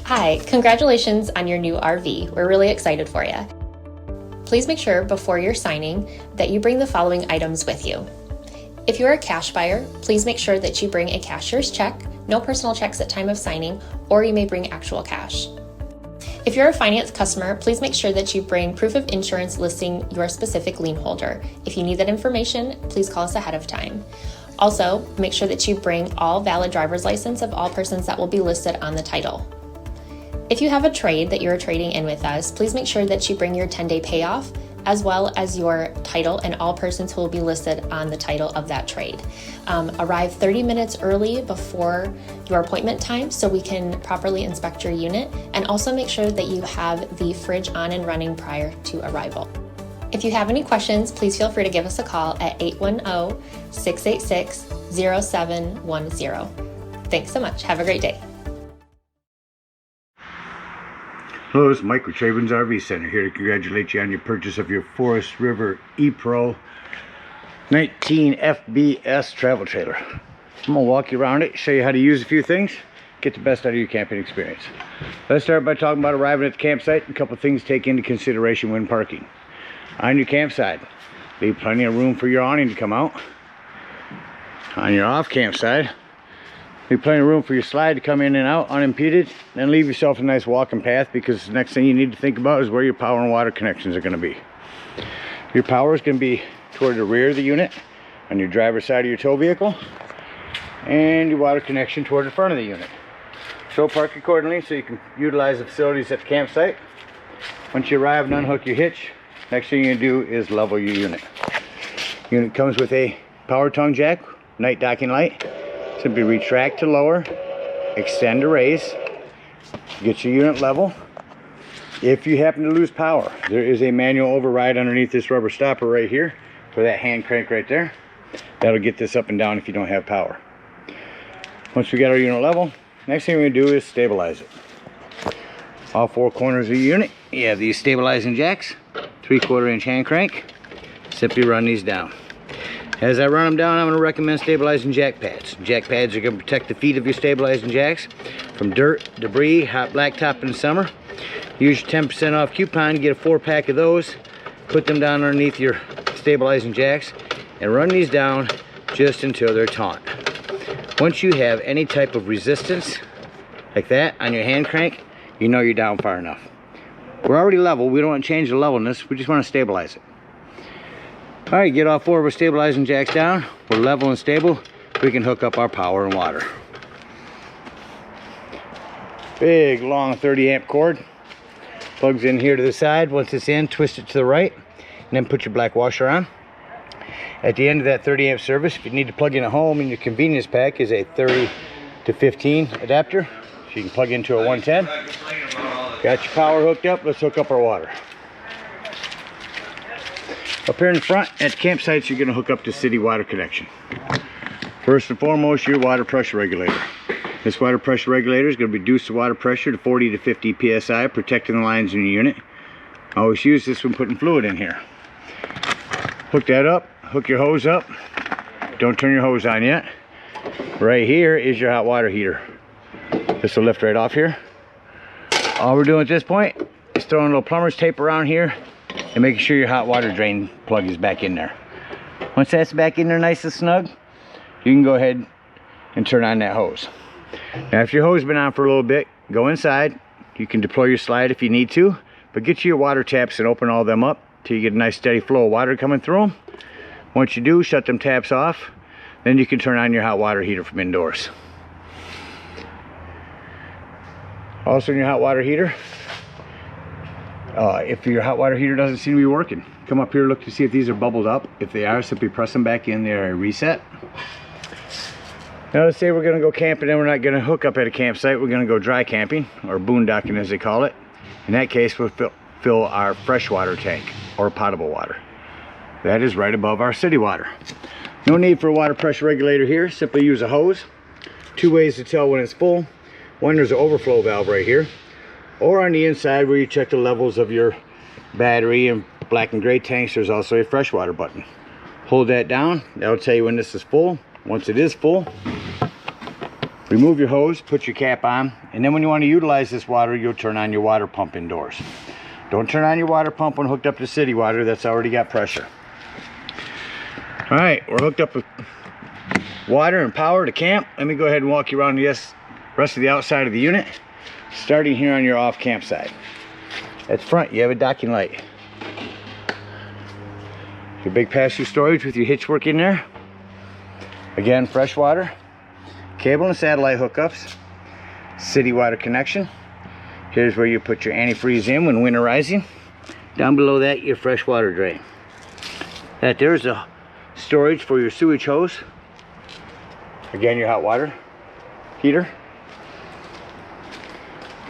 Hi, congratulations on your new RV. We're really excited for you. Please make sure before you're signing that you bring the following items with you. If you're a cash buyer, please make sure that you bring a cashier's check, no personal checks at time of signing, or you may bring actual cash. If you're a finance customer, please make sure that you bring proof of insurance listing your specific lien holder. If you need that information, please call us ahead of time. Also, make sure that you bring all valid driver's license of all persons that will be listed on the title. If you have a trade that you're trading in with us, please make sure that you bring your 10-day payoff as well as your title and all persons who will be listed on the title of that trade. Arrive 30 minutes early before your appointment time so we can properly inspect your unit, and also make sure that you have the fridge on and running prior to arrival. If you have any questions, please feel free to give us a call at 810-686-0710. Thanks so much. Have a great day. Hello, this is Mike with TradeWinds RV Center, here to congratulate you on your purchase of your Forest River Epro 19 FBS travel trailer. I'm going to walk you around it, show you how to use a few things, get the best out of your camping experience. Let's start by talking about arriving at the campsite and a couple things to take into consideration when parking. On your campsite, leave plenty of room for your awning to come out. On your off campsite, leave plenty of room for your slide to come in and out unimpeded, and leave yourself a nice walking path, because the next thing you need to think about is where your power and water connections are going to be. Your power is going to be toward the rear of the unit on your driver's side of your tow vehicle, and your water connection toward the front of the unit. So park accordingly so you can utilize the facilities at the campsite. Once you arrive and unhook your hitch, next thing you're going to do is level your unit. Unit comes with a power tongue jack, night docking light. Simply retract to lower, extend to raise, get your unit level. If you happen to lose power, there is a manual override underneath this rubber stopper right here for that hand crank right there. That'll get this up and down if you don't have power. Once we got our unit level, next thing we're going to do is stabilize it. All four corners of the unit, you have these stabilizing jacks, 3/4 inch hand crank. Simply run these down. As I run them down, I'm going to recommend stabilizing jack pads. Jack pads are going to protect the feet of your stabilizing jacks from dirt, debris, hot blacktop in the summer. Use your 10% off coupon to get a 4-pack of those. Put them down underneath your stabilizing jacks and run these down just until they're taut. Once you have any type of resistance like that on your hand crank, you know you're down far enough. We're already level. We don't want to change the levelness. We just want to stabilize it. Alright, get all four of our stabilizing jacks down. We're level and stable. We can hook up our power and water. Big long 30 amp cord. Plugs in here to the side. Once it's in, twist it to the right, and then put your black washer on. At the end of that 30 amp service, if you need to plug in at home, in your convenience pack is a 30 to 15 adapter. So you can plug into a 110. Got your power hooked up. Let's hook up our water. Up here in the front at the campsites, you're going to hook up the city water connection. First and foremost, your water pressure regulator. This water pressure regulator is going to reduce the water pressure to 40 to 50 psi, protecting the lines in your unit. Always use this when putting fluid in here. Hook that up, hook your hose up. Don't turn your hose on yet. Right here is your hot water heater. This will lift right off here. All we're doing at this point is throwing a little plumber's tape around here and making sure your hot water drain plug is back in there. Once that's back in there nice and snug, you can go ahead and turn on that hose. Now if your hose has been on for a little bit, go inside. You can deploy your slide if you need to, but get you your water taps and open all them up till you get a nice steady flow of water coming through them. Once you do, shut them taps off. Then you can turn on your hot water heater from indoors. Also in your hot water heater, if your hot water heater doesn't seem to be working, come up here, look to see if these are bubbled up. If they are, simply press them back in there and reset. Now let's say we're going to go camping and we're not going to hook up at a campsite. We're going to go dry camping, or boondocking as they call it. In that case, we'll fill our freshwater tank or potable water. That is right above our city water. No need for a water pressure regulator here. Simply use a hose. Two ways to tell when it's full. One, there's an overflow valve right here, or on the inside where you check the levels of your battery and black and gray tanks, there's also a freshwater button. Hold that down. That'll tell you when this is full. Once it is full, Remove your hose, put your cap on, and then when you want to utilize this water, you'll turn on your water pump indoors. Don't turn on your water pump when hooked up to city water. That's already got pressure. All right, we're hooked up with water and power to camp. Let me go ahead and walk you around the rest of the outside of the unit, starting here on your off camp side. At the front, you have a docking light. Your big pass-through storage with your hitch work in there. Again, fresh water, cable and satellite hookups, city water connection. Here's where you put your antifreeze in when winterizing. Down below that, your fresh water drain. There's a storage for your sewage hose. Again, your hot water heater.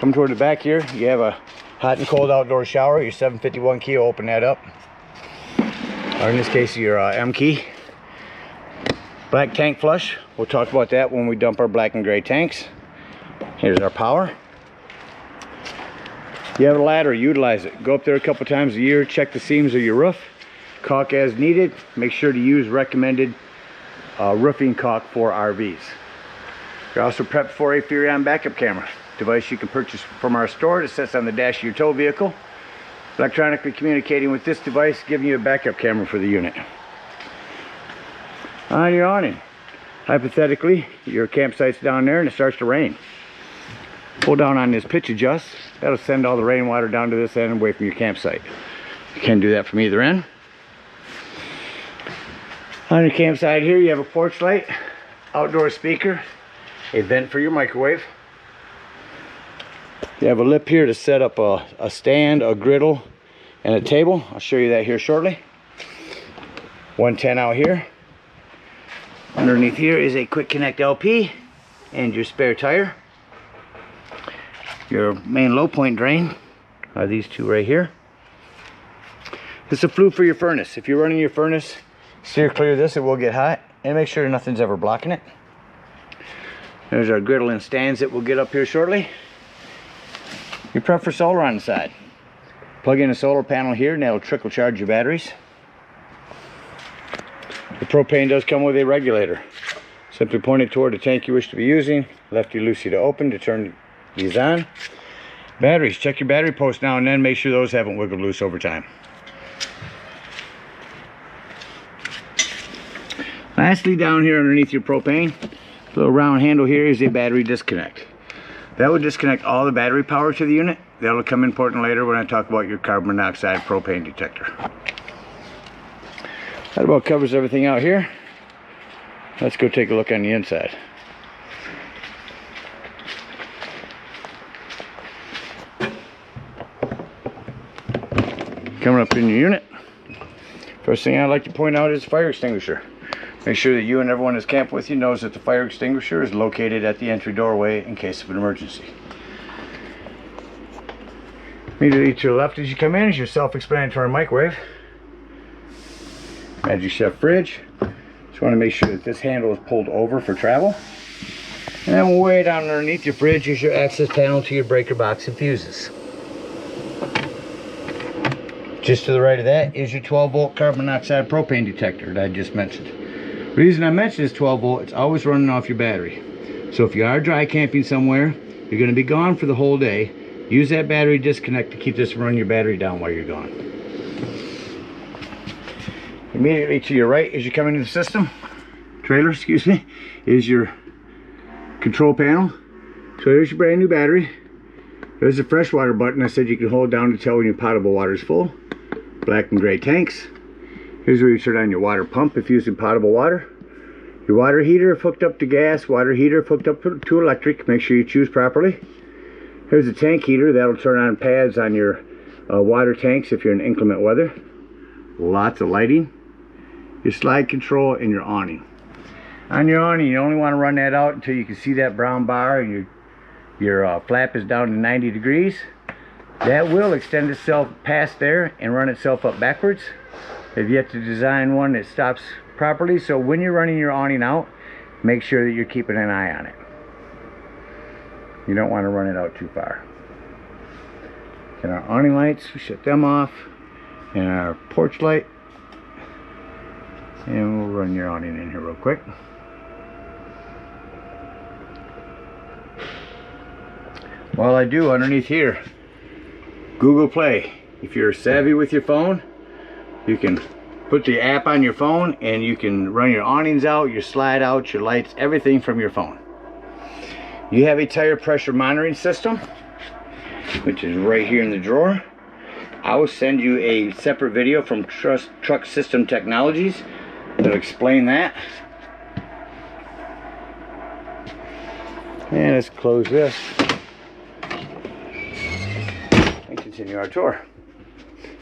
Come toward the back here, you have a hot and cold outdoor shower. Your 751 key will open that up. Or in this case, your M key. Black tank flush. We'll talk about that when we dump our black and gray tanks. Here's our power. You have a ladder, utilize it. Go up there a couple times a year, check the seams of your roof, caulk as needed. Make sure to use recommended roofing caulk for RVs. You're also prepped for a Furion backup camera device you can purchase from our store. It sits on the dash of your tow vehicle. Electronically communicating with this device, giving you a backup camera for the unit. On your awning, hypothetically, your campsite's down there and it starts to rain. Pull down on this pitch adjust. That'll send all the rainwater down to this end away from your campsite. You can do that from either end. On your campsite here, you have a porch light, outdoor speaker, a vent for your microwave. You have a lip here to set up a stand, a griddle, and a table. I'll show you that here shortly. 110 out here. Underneath here is a quick connect LP and your spare tire. Your main low point drain are these two right here. This is a flue for your furnace. If you're running your furnace, steer clear of this, it will get hot, and make sure nothing's ever blocking it. There's our griddle and stands that we'll get up here shortly. You're prepped for solar on the side. Plug in a solar panel here and that'll trickle charge your batteries. The propane does come with a regulator. Simply point it toward the tank you wish to be using, lefty loosey to open to turn these on. Batteries, check your battery post now and then, make sure those haven't wiggled loose over time. Lastly, down here underneath your propane, little round handle here is a battery disconnect. That will disconnect all the battery power to the unit. That'll come important later when I talk about your carbon monoxide propane detector. That about covers everything out here. Let's go take a look on the inside. Coming up in your unit, first thing I'd like to point out is the fire extinguisher. Make sure that you and everyone that's camped with you knows that the fire extinguisher is located at the entry doorway in case of an emergency. Immediately to the left as you come in is your self-explanatory microwave. Magic Chef fridge. Just want to make sure that this handle is pulled over for travel. And then way down underneath your fridge is your access panel to your breaker box and fuses. Just to the right of that is your 12-volt carbon monoxide propane detector that I just mentioned. The reason I mentioned this 12-volt, it's always running off your battery. So if you are dry camping somewhere, you're going to be gone for the whole day, use that battery disconnect to keep this from running your battery down while you're gone. Immediately to your right as you come into the system, is your control panel. So there's your brand new battery. There's the fresh water button I said you can hold down to tell when your potable water is full. Black and gray tanks. Here's where you turn on your water pump if using potable water. Your water heater if hooked up to gas, water heater if hooked up to electric. Make sure you choose properly. Here's a tank heater that'll turn on pads on your water tanks if you're in inclement weather. Lots of lighting. Your slide control and your awning. On your awning, you only want to run that out until you can see that brown bar and your flap is down to 90 degrees. That will extend itself past there and run itself up backwards. They've yet to design one that stops properly, so when you're running your awning out, make sure that you're keeping an eye on it. You don't want to run it out too far. And our awning lights, we shut them off. And our porch light. And we'll run your awning in here real quick. While I do, underneath here, Google Play. If you're savvy with your phone, you can put the app on your phone and you can run your awnings out, your slide out, your lights, everything from your phone. You have a tire pressure monitoring system, which is right here in the drawer. I will send you a separate video from Truck System Technologies that'll explain that. And let's close this and continue our tour.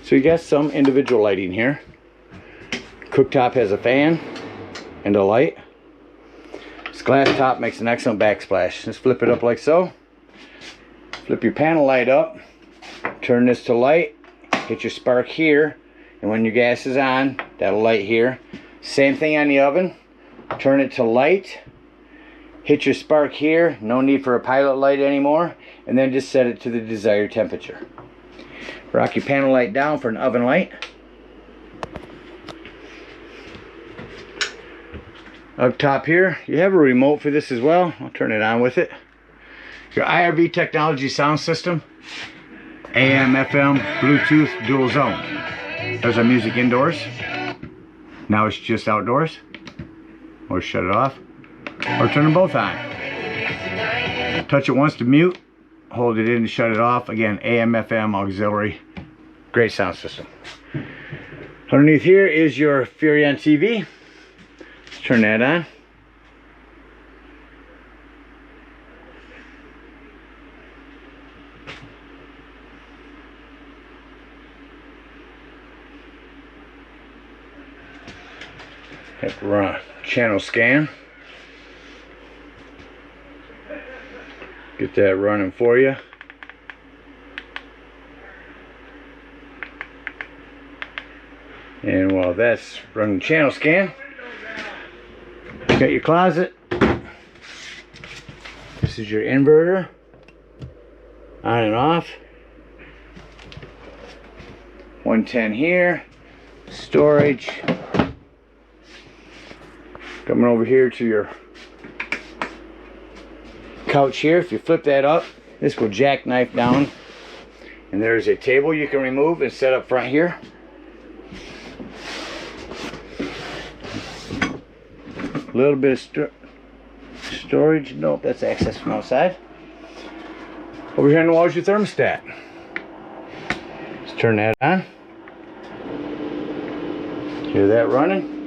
So you got some individual lighting here. Cooktop has a fan and a light. This glass top makes an excellent backsplash. Just flip it up like so. Flip your panel light up. Turn this to light. Hit your spark here. And when your gas is on, that'll light here. Same thing on the oven. Turn it to light. Hit your spark here. No need for a pilot light anymore. And then just set it to the desired temperature. Rock your panel light down for an oven light. Up top here, you have a remote for this as well. I'll turn it on with it. Your IRV technology sound system. AM, FM, Bluetooth, dual zone. There's our music indoors. Now it's just outdoors. Or shut it off. Or turn them both on. Touch it once to mute. Hold it in to shut it off. Again, AM, FM, auxiliary. Great sound system. Underneath here is your Furion TV. Let's turn that on. Have to run a channel scan. Get that running for you. And while that's running channel scan, got your closet. This is your inverter. On and off. 110 here. Storage. Coming over here to your couch here. If you flip that up, this will jackknife down. And there's a table you can remove and set up front here. A little bit of storage. Nope, that's access from outside. Over here on the wall is your thermostat. Let's turn that on. Hear that running?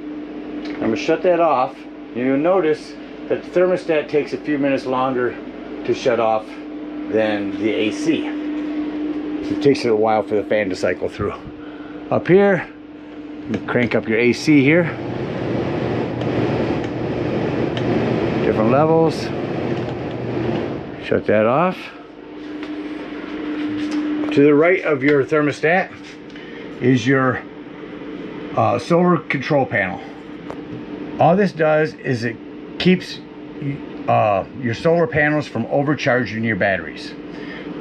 I'm going to shut that off. You'll notice that the thermostat takes a few minutes longer to shut off than the AC. It takes a while for the fan to cycle through. Up here, you crank up your AC here. Different levels. Shut that off. To the right of your thermostat is your solar control panel. All this does is it keeps your solar panels from overcharging your batteries.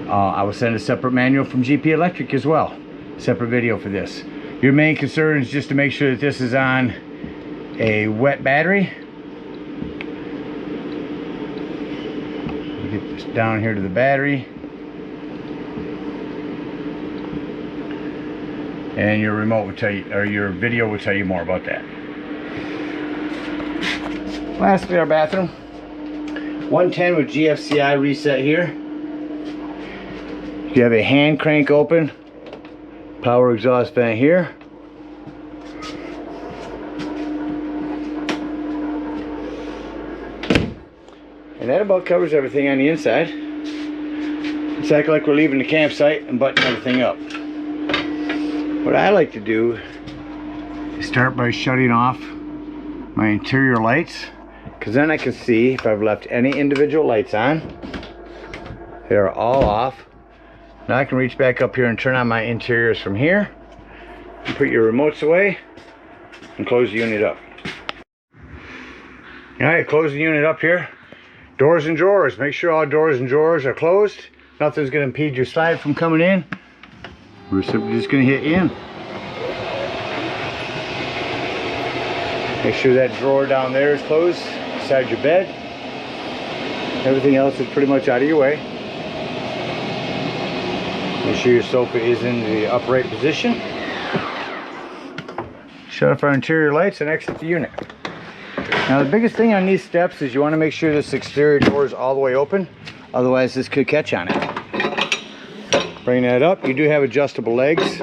I will send a separate manual from GP Electric as well. Separate video for this. Your main concern is just to make sure that this is on a wet battery. Get this down here to the battery. And your remote will tell you, or your video will tell you more about that. Lastly, our bathroom. 110 with GFCI reset here. You have a hand crank open. Power exhaust vent here. And that about covers everything on the inside. Let's act like we're leaving the campsite and button everything up. What I like to do is start by shutting off my interior lights, because then I can see if I've left any individual lights on. They're all off. Now I can reach back up here and turn on my interiors from here. And put your remotes away and close the unit up. Alright, close the unit up here. Doors and drawers. Make sure all doors and drawers are closed. Nothing's going to impede your slide from coming in. We're simply just going to hit in. Make sure that drawer down there is closed beside your bed. Everything else is pretty much out of your way. Make sure your sofa is in the upright position. Shut off our interior lights and exit the unit. Now the biggest thing on these steps is you want to make sure this exterior door is all the way open, otherwise this could catch on it. Bring that up. You do have adjustable legs.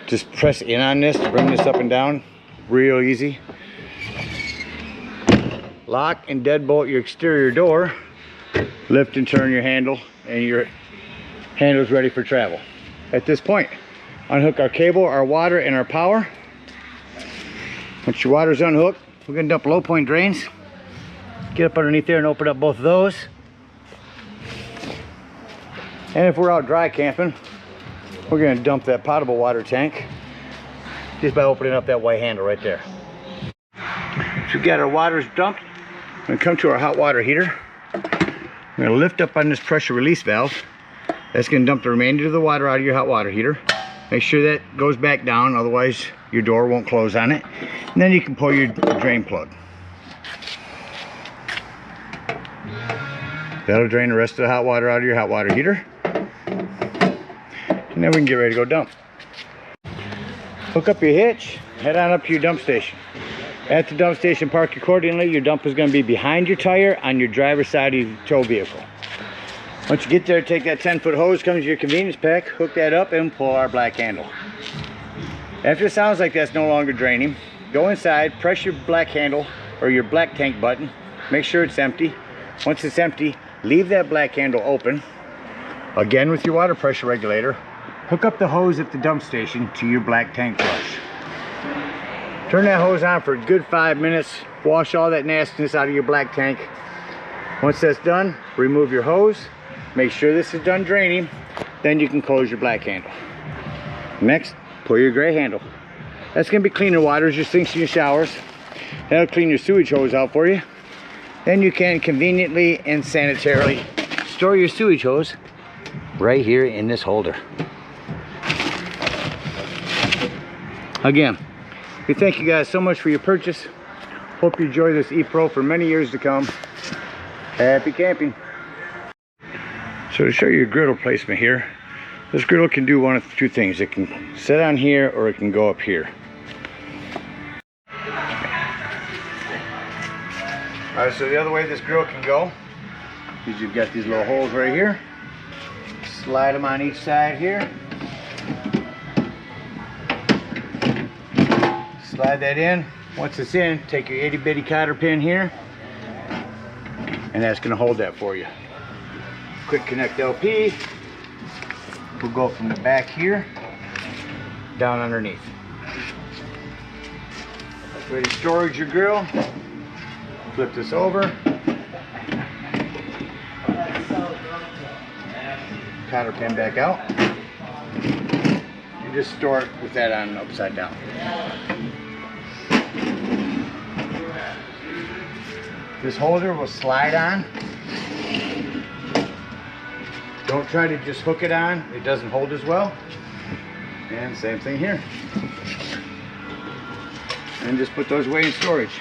Just press in on this to bring this up and down. Real easy. Lock and deadbolt your exterior door. Lift and turn your handle, and your handle is ready for travel. At this point, unhook our cable, our water, and our power. Once your water's unhooked, we're going to dump low point drains. Get up underneath there and open up both of those. And if we're out dry camping, we're going to dump that potable water tank just by opening up that white handle right there. So we've got our waters dumped. We're going to come to our hot water heater. We're going to lift up on this pressure release valve. That's going to dump the remainder of the water out of your hot water heater. Make sure that goes back down, otherwise your door won't close on it. And then you can pull your drain plug. That'll drain the rest of the hot water out of your hot water heater. And then we can get ready to go dump. Hook up your hitch, head on up to your dump station. At the dump station, park accordingly. Your dump is going to be behind your tire on your driver's side of your tow vehicle. Once you get there, take that 10-foot hose, comes to your convenience pack, hook that up and pull our black handle. After it sounds like that's no longer draining, go inside, press your black handle or your black tank button, make sure it's empty. Once it's empty, leave that black handle open, again with your water pressure regulator. Hook up the hose at the dump station to your black tank flush. Turn that hose on for a good 5 minutes, wash all that nastiness out of your black tank. Once that's done, remove your hose, make sure this is done draining, then you can close your black handle. Next, pull your gray handle. That's going to be cleaner water as your sinks and your showers. That'll clean your sewage hose out for you. Then you can conveniently and sanitarily store your sewage hose right here in this holder. Again, we thank you guys so much for your purchase. Hope you enjoy this Epro for many years to come. Happy camping. So to show you a griddle placement here, this griddle can do one of two things. It can sit on here or it can go up here. Alright, so the other way this griddle can go is you've got these little holes right here. Slide them on each side here. Slide that in. Once it's in, take your itty bitty cotter pin here, and that's going to hold that for you. Quick connect LP. We'll go from the back here down underneath. Ready to storage your grill. Flip this over. Cotter pin back out. You just store it with that on upside down. This holder will slide on. Don't try to just hook it on. It doesn't hold as well. And same thing here. And just put those away in storage.